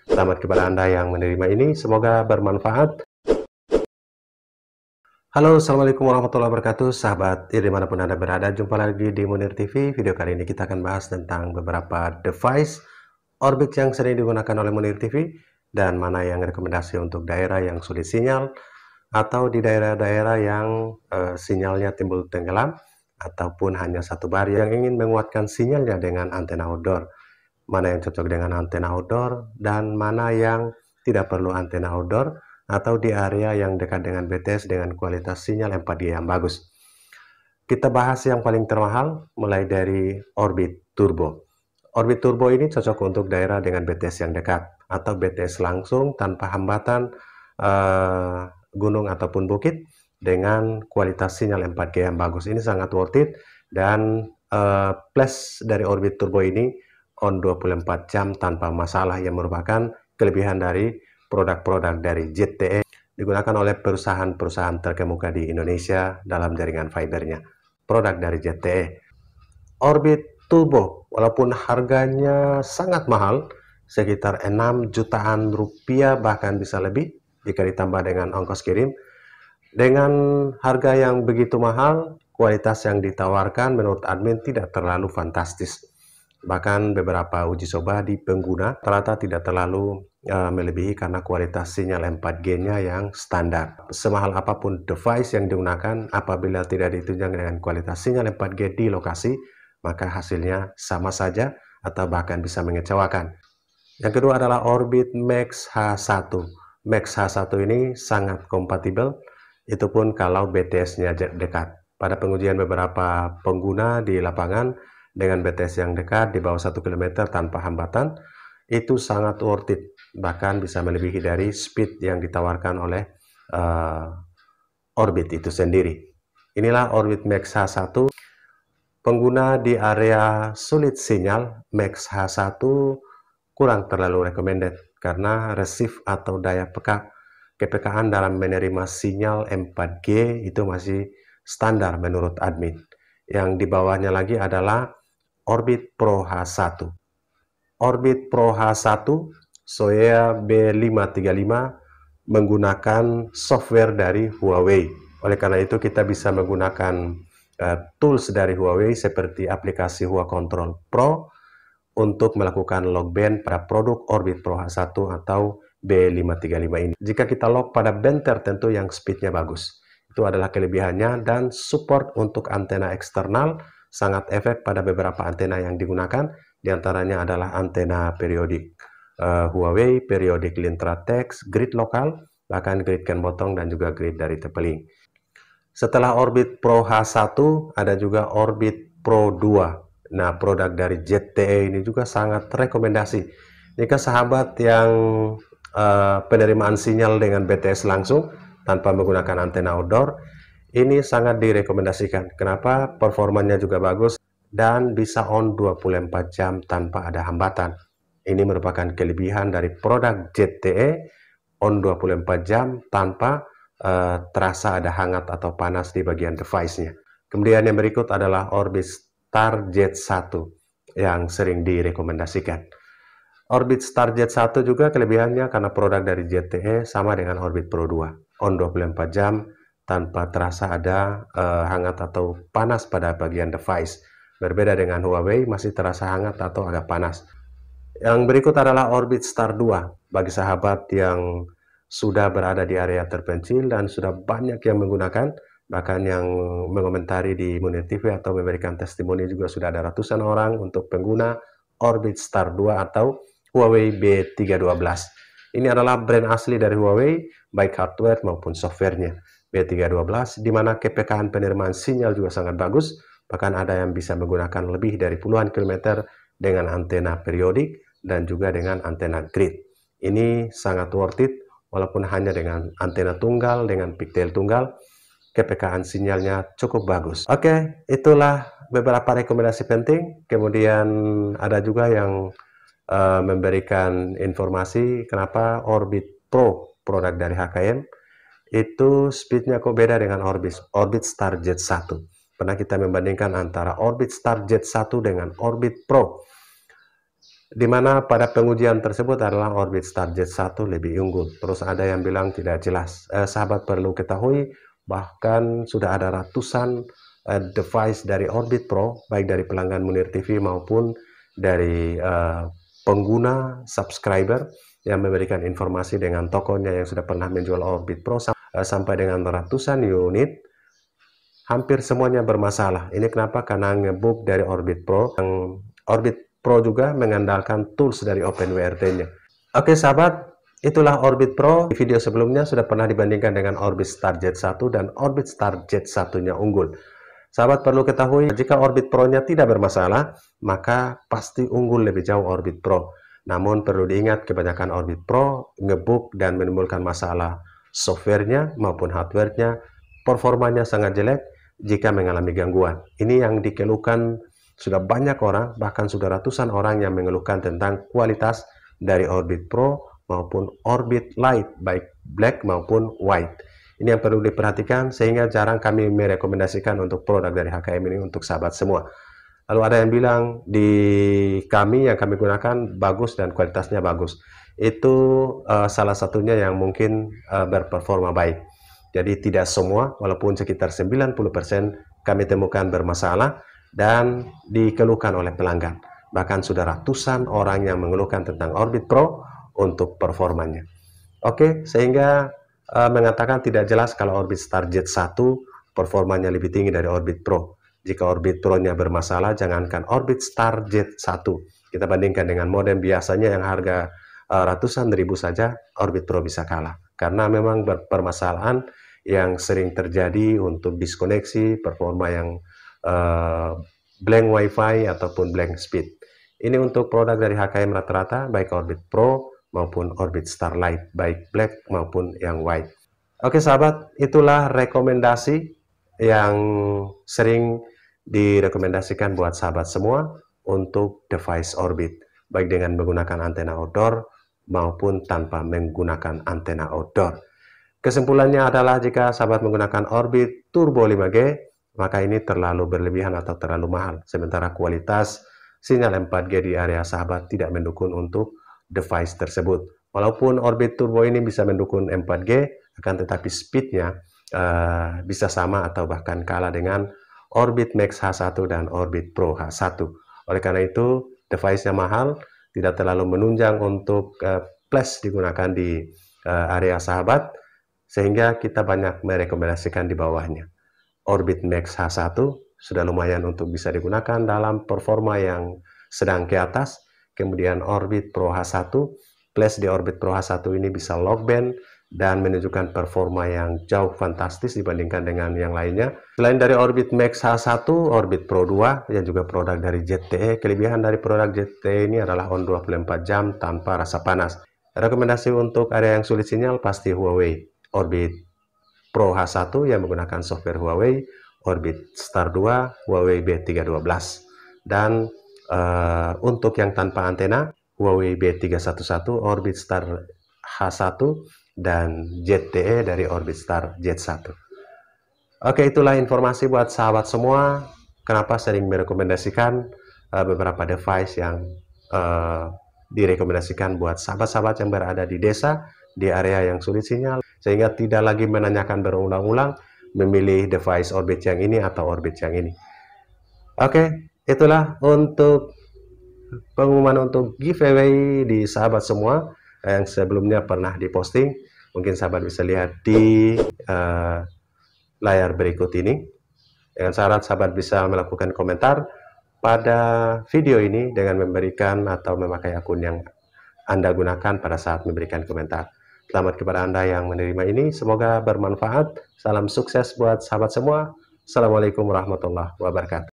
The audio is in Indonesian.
Selamat kepada Anda yang menerima ini, semoga bermanfaat. Halo, Assalamualaikum warahmatullahi wabarakatuh, sahabat dimanapun Anda berada. Jumpa lagi di Munir TV. Video kali ini kita akan bahas tentang beberapa device orbit yang sering digunakan oleh Munir TV dan mana yang rekomendasi untuk daerah yang sulit sinyal atau di daerah-daerah yang sinyalnya timbul tenggelam ataupun hanya satu bar yang ingin menguatkan sinyalnya dengan antena outdoor. Mana yang cocok dengan antena outdoor dan mana yang tidak perlu antena outdoor atau di area yang dekat dengan BTS dengan kualitas sinyal 4G yang bagus. Kita bahas yang paling termahal mulai dari Orbit Turbo. Orbit Turbo ini cocok untuk daerah dengan BTS yang dekat atau BTS langsung tanpa hambatan gunung ataupun bukit dengan kualitas sinyal 4G yang bagus. Ini sangat worth it dan plus dari Orbit Turbo ini on 24 jam tanpa masalah yang merupakan kelebihan dari produk-produk dari ZTE digunakan oleh perusahaan-perusahaan terkemuka di Indonesia dalam jaringan fibernya. Produk dari ZTE. Orbit Turbo, walaupun harganya sangat mahal, sekitar 6 jutaan rupiah bahkan bisa lebih jika ditambah dengan ongkos kirim. Dengan harga yang begitu mahal, kualitas yang ditawarkan menurut admin tidak terlalu fantastis. Bahkan beberapa uji coba di pengguna ternyata tidak terlalu melebihi karena kualitas sinyal 4G-nya yang standar. Semahal apapun device yang digunakan, apabila tidak ditunjang dengan kualitas sinyal 4G di lokasi, maka hasilnya sama saja atau bahkan bisa mengecewakan. Yang kedua adalah Orbit Max H1. Max H1 ini sangat kompatibel, itu pun kalau BTS-nya dekat. Pada pengujian beberapa pengguna di lapangan, dengan BTS yang dekat di bawah 1 km tanpa hambatan, itu sangat worth it, bahkan bisa melebihi dari speed yang ditawarkan oleh Orbit itu sendiri. Inilah Orbit Max H1. Pengguna di area sulit sinyal, Max H1 kurang terlalu recommended karena resif atau daya kepekaan dalam menerima sinyal 4G itu masih standar menurut admin. Yang di bawahnya lagi adalah Orbit Pro H1. Orbit Pro H1 Soea B535 menggunakan software dari Huawei. Oleh karena itu kita bisa menggunakan tools dari Huawei seperti aplikasi Huawei Control Pro untuk melakukan log band pada produk Orbit Pro H1 atau B535 ini. Jika kita log pada band tertentu yang speednya bagus, itu adalah kelebihannya, dan support untuk antena eksternal sangat efek pada beberapa antena yang digunakan, diantaranya adalah antena periodik Huawei, periodik Lintratex, grid lokal, bahkan grid Ken Botong dan juga grid dari Tepeling. Setelah Orbit Pro H1 ada juga Orbit Pro 2. Nah, produk dari ZTE ini juga sangat rekomendasi. Jika sahabat yang penerimaan sinyal dengan BTS langsung tanpa menggunakan antena outdoor, ini sangat direkomendasikan. Kenapa? Performanya juga bagus dan bisa on 24 jam tanpa ada hambatan. Ini merupakan kelebihan dari produk ZTE, on 24 jam tanpa terasa ada hangat atau panas di bagian device-nya. Kemudian yang berikut adalah Orbit Starjet 1 yang sering direkomendasikan. Orbit Starjet 1 juga kelebihannya karena produk dari ZTE sama dengan Orbit Pro 2, on 24 jam tanpa terasa ada hangat atau panas pada bagian device. Berbeda dengan Huawei, masih terasa hangat atau agak panas. Yang berikut adalah Orbit Star 2. Bagi sahabat yang sudah berada di area terpencil dan sudah banyak yang menggunakan, bahkan yang mengomentari di Munir TV atau memberikan testimoni juga sudah ada ratusan orang untuk pengguna Orbit Star 2 atau Huawei B312. Ini adalah brand asli dari Huawei, baik hardware maupun softwarenya. B312, di mana kepekaan penerimaan sinyal juga sangat bagus, bahkan ada yang bisa menggunakan lebih dari puluhan kilometer dengan antena periodik dan juga dengan antena grid. Ini sangat worth it, walaupun hanya dengan antena tunggal, dengan pigtail tunggal, kepekaan sinyalnya cukup bagus. Oke, itulah beberapa rekomendasi penting. Kemudian ada juga yang memberikan informasi kenapa Orbit Pro, produk dari HKM, itu speednya kok beda dengan Orbit Starjet 1. Pernah kita membandingkan antara Orbit Starjet 1 dengan Orbit Pro. di mana pada pengujian tersebut adalah orbit Starjet 1 lebih unggul. Terus ada yang bilang tidak jelas. Sahabat perlu ketahui bahkan sudah ada ratusan device dari Orbit Pro, baik dari pelanggan Munir TV maupun dari pengguna subscriber yang memberikan informasi dengan tokonya yang sudah pernah menjual Orbit Pro sampai dengan ratusan unit. Hampir semuanya bermasalah. Ini kenapa? Karena ngebook dari Orbit Pro. Yang Orbit Pro juga mengandalkan tools dari OpenWRT-nya. Oke sahabat, itulah Orbit Pro. Di video sebelumnya sudah pernah dibandingkan dengan Orbit Starjet 1 dan Orbit Starjet 1-nya unggul. Sahabat perlu ketahui, jika Orbit Pro-nya tidak bermasalah, maka pasti unggul lebih jauh Orbit Pro. Namun perlu diingat, kebanyakan Orbit Pro ngebug dan menimbulkan masalah softwarenya maupun hardwarenya, performanya sangat jelek jika mengalami gangguan. Ini yang dikeluhkan sudah banyak orang, bahkan sudah ratusan orang yang mengeluhkan tentang kualitas dari Orbit Pro maupun Orbit Lite, baik black maupun white. Ini yang perlu diperhatikan, sehingga jarang kami merekomendasikan untuk produk dari HKM ini untuk sahabat semua. Lalu ada yang bilang di kami yang kami gunakan bagus dan kualitasnya bagus. Itu salah satunya yang mungkin berperforma baik. Jadi tidak semua, walaupun sekitar 90% kami temukan bermasalah dan dikeluhkan oleh pelanggan. Bahkan sudah ratusan orang yang mengeluhkan tentang Orbit Pro untuk performanya. Oke, sehingga mengatakan tidak jelas kalau Orbit Starjet 1 performanya lebih tinggi dari Orbit Pro. Jika Orbit Pro-nya bermasalah, jangankan Orbit Starjet 1. Kita bandingkan dengan modem biasanya yang harga ratusan ribu saja, Orbit Pro bisa kalah. Karena memang permasalahan yang sering terjadi untuk diskoneksi, performa yang blank WiFi ataupun blank speed. Ini untuk produk dari HKM rata-rata, baik Orbit Pro maupun Orbit Starlight, baik black maupun yang white. Oke sahabat, itulah rekomendasi yang sering direkomendasikan buat sahabat semua untuk device Orbit, baik dengan menggunakan antena outdoor maupun tanpa menggunakan antena outdoor. Kesimpulannya adalah jika sahabat menggunakan Orbit Turbo 5G, maka ini terlalu berlebihan atau terlalu mahal, sementara kualitas sinyal 4G di area sahabat tidak mendukung untuk device tersebut. Walaupun Orbit Turbo ini bisa mendukung 4G, akan tetapi speednya bisa sama atau bahkan kalah dengan Orbit Max H1 dan Orbit Pro H1. Oleh karena itu, device-nya mahal, tidak terlalu menunjang untuk plus digunakan di area sahabat, sehingga kita banyak merekomendasikan di bawahnya. Orbit Max H1 sudah lumayan untuk bisa digunakan dalam performa yang sedang ke atas. Kemudian Orbit Pro H1 plus di Orbit Pro H1 ini bisa lock band dan menunjukkan performa yang jauh fantastis dibandingkan dengan yang lainnya. Selain dari Orbit Max H1, Orbit Pro 2 yang juga produk dari ZTE. Kelebihan dari produk ZTE ini adalah on 24 jam tanpa rasa panas. Rekomendasi untuk area yang sulit sinyal pasti Huawei. Orbit Pro H1 yang menggunakan software Huawei, Orbit Star 2, Huawei B312. Dan untuk yang tanpa antena, Huawei B311, Orbit Star H1, dan ZTE dari Orbit Star Z1. Oke, itulah informasi buat sahabat semua. Kenapa sering merekomendasikan beberapa device yang direkomendasikan buat sahabat-sahabat yang berada di desa, di area yang sulit sinyal, sehingga tidak lagi menanyakan berulang-ulang memilih device Orbit yang ini atau Orbit yang ini. Oke, itulah untuk pengumuman untuk giveaway di sahabat semua yang sebelumnya pernah diposting. Mungkin sahabat bisa lihat di layar berikut ini. Dengan syarat sahabat bisa melakukan komentar pada video ini dengan memberikan atau memakai akun yang Anda gunakan pada saat memberikan komentar. Selamat kepada Anda yang menerima ini, semoga bermanfaat. Salam sukses buat sahabat semua. Assalamualaikum warahmatullahi wabarakatuh.